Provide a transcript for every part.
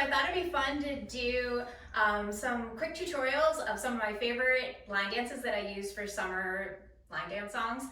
I thought it'd be fun to do some quick tutorials of some of my favorite line dances that I use for summer line dance songs.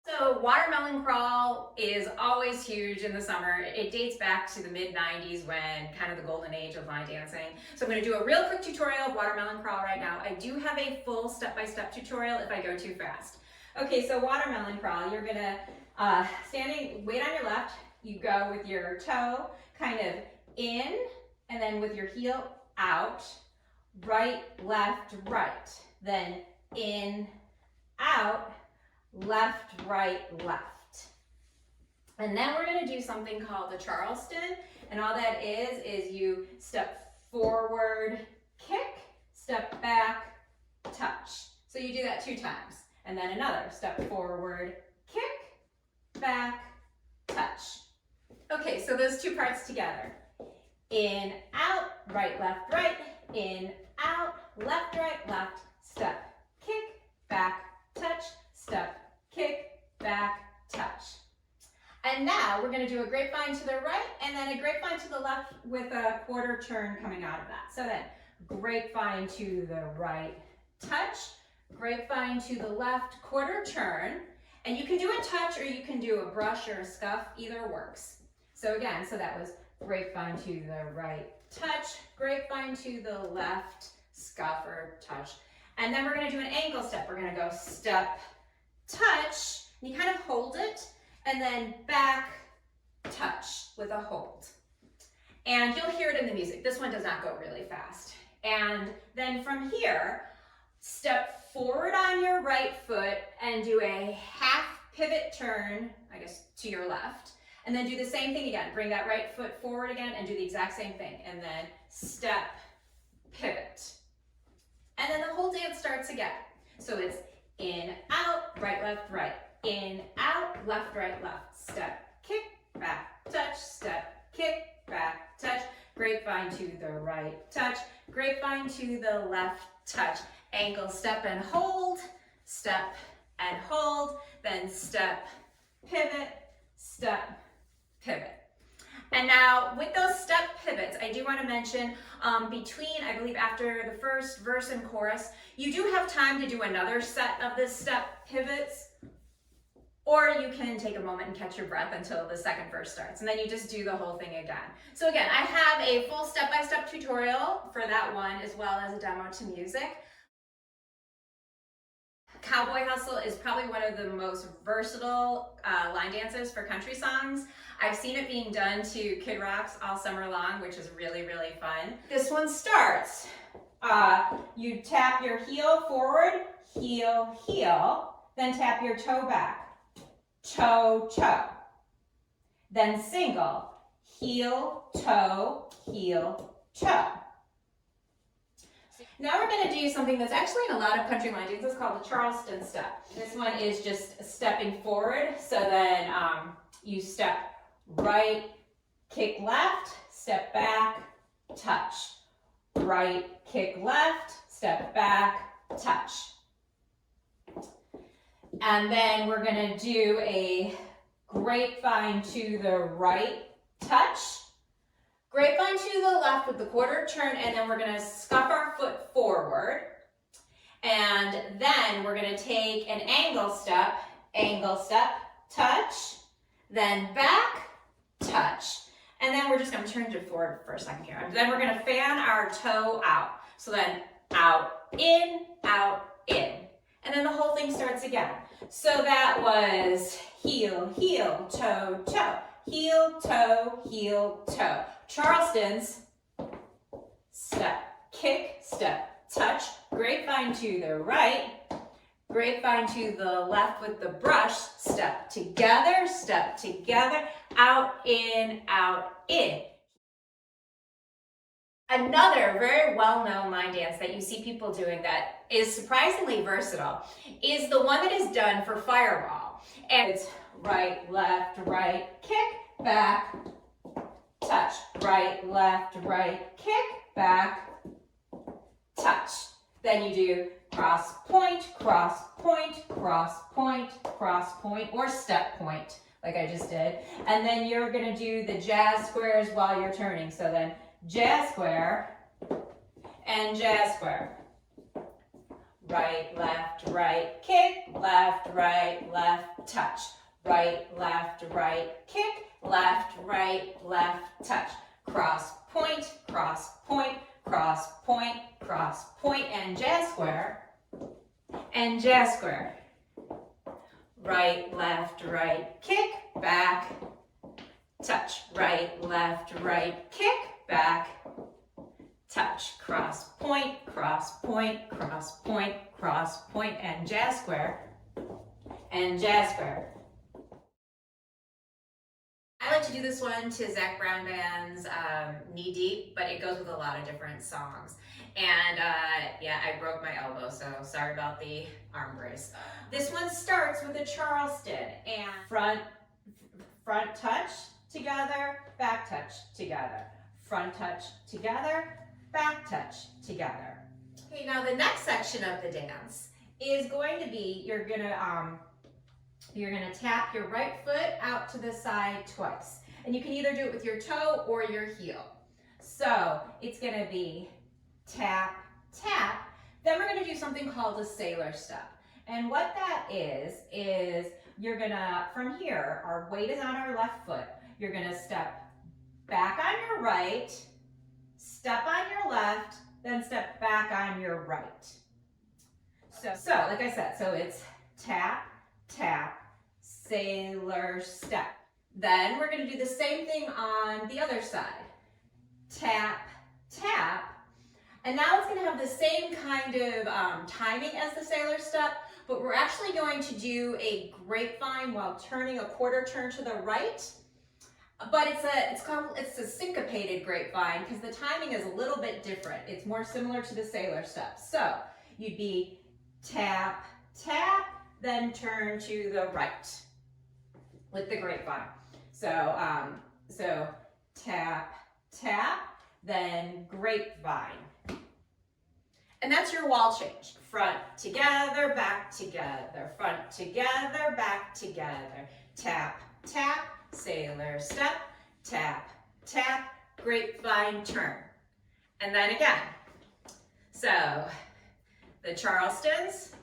So Watermelon Crawl is always huge in the summer. It dates back to the mid-90s when kind of the golden age of line dancing. So I'm going to do a real quick tutorial of Watermelon Crawl right now. I do have a full step-by-step tutorial if I go too fast. Okay, so Watermelon Crawl, you're going to, weight on your left, you go with your toe kind of in, and then with your heel out, right, left, right. Then in, out, left, right, left. And then we're going to do something called the Charleston. And all that is you step forward, kick, step back, touch. So you do that 2 times. And then another step forward, kick, back, touch. Okay, so those 2 parts together. In, out, right, in, out, left, right, left, step, kick, back, touch, step, kick, back, touch. And now we're going to do a grapevine to the right and then a grapevine to the left with a quarter turn coming out of that. So then grapevine to the right, touch, grapevine to the left, quarter turn. And you can do a touch or you can do a brush or a scuff, either works. So again, so that was grapevine to the right, touch, grapevine to the left, scuff or touch. And then we're going to do an ankle step. We're going to go step, touch, you kind of hold it, and then back, touch with a hold. And you'll hear it in the music. This one does not go really fast. And then from here, step forward on your right foot and do a half pivot turn, I guess, to your left. And then do the same thing again. Bring that right foot forward again and do the exact same thing. And then step, pivot. And then the whole dance starts again. So it's in, out, right, in, out, left, step, kick, back, touch, step, kick, back, touch, grapevine to the right, touch, grapevine to the left, touch, ankle step and hold, step and hold, then step, pivot, step, pivot. And now with those step pivots, I do want to mention between, I believe after the first verse and chorus, you do have time to do another set of the step pivots, or you can take a moment and catch your breath until the second verse starts, and then you just do the whole thing again. So again, I have a full step-by-step tutorial for that one, as well as a demo to music. Cowboy Hustle is probably one of the most versatile line dances for country songs. I've seen it being done to Kid Rocks all summer long, which is really, really fun. This one starts, you tap your heel forward, heel, heel, then tap your toe back, toe, toe. Then single, heel, toe, toe. Now we're going to do something that's actually in a lot of country line dances called the Charleston step. This one is just stepping forward. So then you step right, kick left, step back, touch. Right, kick left, step back, touch. And then we're going to do a grapevine to the right, touch. Grapevine to the left with the quarter turn, and then we're going to scuff our foot forward. And then we're going to take an angle step, touch, then back, touch. And then we're just going to turn it forward for a second here. And then we're going to fan our toe out. So then out, in, and then the whole thing starts again. So that was heel, heel, toe, toe. Heel, toe. Charleston's step, kick, step, touch, grapevine to the right, grapevine to the left with the brush, step together, out, in. Another very well-known line dance that you see people doing that is surprisingly versatile is the one that is done for Fireball. And it's right, kick, back, touch. Right, kick, back, touch. Then you do cross point, or step point, like I just did. And then you're gonna do the jazz squares while you're turning. So then jazz square and jazz square. Right, right, kick, left, left, touch. Right, kick, left, touch. Cross, point, cross, point, cross, point, cross, point, and jazz square, and jazz square. Right, kick, back, touch. Right, kick, back, touch. Cross, point, cross, point, cross, point, cross, point, and jazz square, and jazz square. I like to do this one to Zac Brown Band's Knee Deep, but it goes with a lot of different songs. And yeah, I broke my elbow, so sorry about the arm brace. This one starts with a Charleston, and front touch together, back touch together. Front touch together, back touch together. Okay, now the next section of the dance is going to be, you're gonna tap your right foot out to the side twice. And you can either do it with your toe or your heel. So it's gonna be tap, tap. Then we're gonna do something called a sailor step. And what that is you're gonna, from here, our weight is on our left foot. You're gonna step back on your right, step on your left, then step back on your right. So like I said, so it's tap, tap, sailor step. Then we're going to do the same thing on the other side. Tap, tap. And now it's going to have the same kind of timing as the sailor step, but we're actually going to do a grapevine while turning a quarter turn to the right. But it's a syncopated grapevine because the timing is a little bit different. It's more similar to the sailor step. So you'd be tap, tap, then turn to the right with the grapevine. So tap, tap, then grapevine. And that's your wall change. Front together, back together, front together, back together. Tap, tap, sailor step, tap, tap, grapevine turn. And then again. So the Charlestons,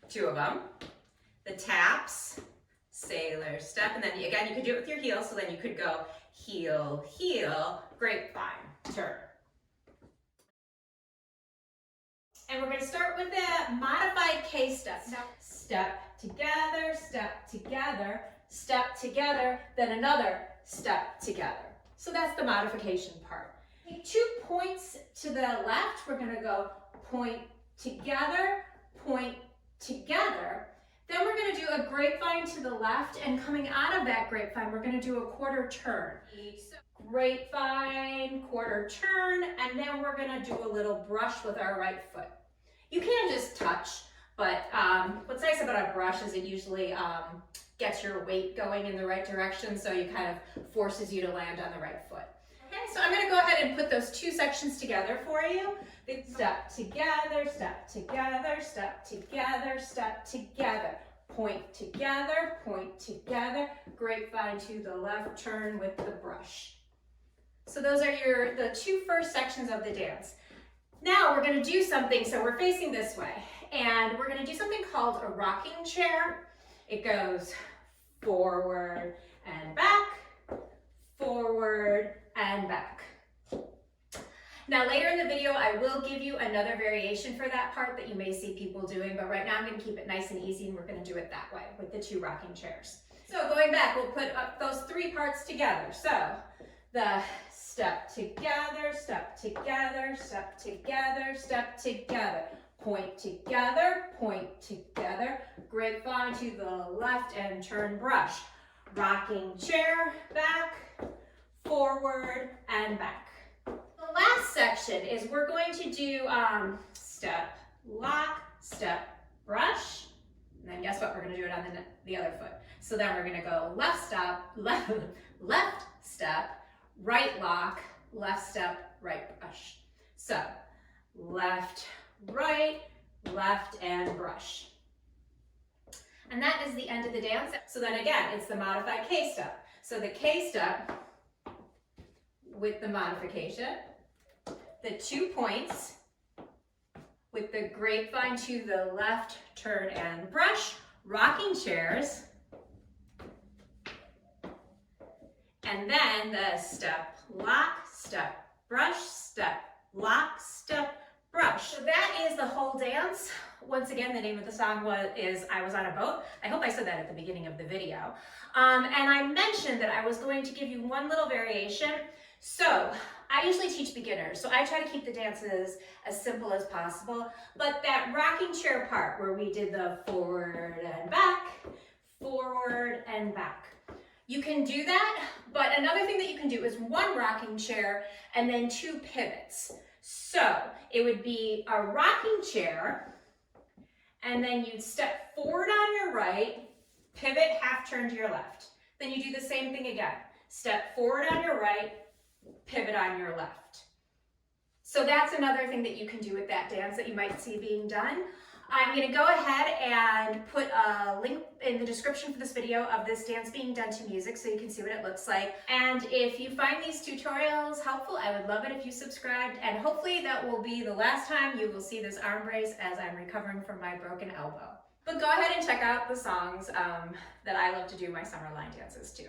2 of them. The taps, sailor step, and then again you could do it with your heel, so then you could go heel, heel, grapevine, turn. And we're going to start with the modified K step. Step together, step together, step together, then another step together. So that's the modification part. Take 2 points to the left. We're going to go point together, point together. Then we're going to do a grapevine to the left, and coming out of that grapevine, we're going to do a quarter turn. So grapevine, quarter turn, and then we're going to do a little brush with our right foot. You can just touch, but what's nice about a brush is it usually gets your weight going in the right direction, so it kind of forces you to land on the right foot. Okay, so I'm going to go ahead and put those 2 sections together for you. Step together, step together, step together, step together. Point together, grapevine to the left, turn with the brush. So those are the 2 first sections of the dance. Now we're going to do something, so we're facing this way, and we're going to do something called a rocking chair. It goes forward and back, forward and back. Now later in the video, I will give you another variation for that part that you may see people doing, but right now I'm going to keep it nice and easy, and we're going to do it that way with the 2 rocking chairs. So going back, we'll put up those 3 parts together. So the step together, step together, step together, step together. Point together, grapevine to the left and turn brush. Rocking chair, back, forward and back. The last section is we're going to do step, lock, step, brush, and then guess what? We're going to do it on the other foot. So then we're going to go left step, right lock, left step, right brush. So left, right, left, and brush. And that is the end of the dance. So then again, it's the modified K step. So the K step with the modification, the 2 points with the grapevine to the left, turn and brush, rocking chairs, and then the step, lock, step, brush, step, lock, step, brush. So that is the whole dance. Once again, the name of the song is I Was on a Boat. I hope I said that at the beginning of the video. And I mentioned that I was going to give you one little variation. So I usually teach beginners, so I try to keep the dances as simple as possible. But that rocking chair part where we did the forward and back, you can do that, but another thing that you can do is 1 rocking chair and then 2 pivots. So it would be a rocking chair, and then you'd step forward on your right, pivot, half turn to your left. Then you do the same thing again. Step forward on your right, pivot on your left. So that's another thing that you can do with that dance that you might see being done. I'm going to go ahead and put a link in the description for this video of this dance being done to music so you can see what it looks like. And if you find these tutorials helpful, I would love it if you subscribed, and hopefully that will be the last time you will see this arm brace as I'm recovering from my broken elbow. But go ahead and check out the songs that I love to do my summer line dances to.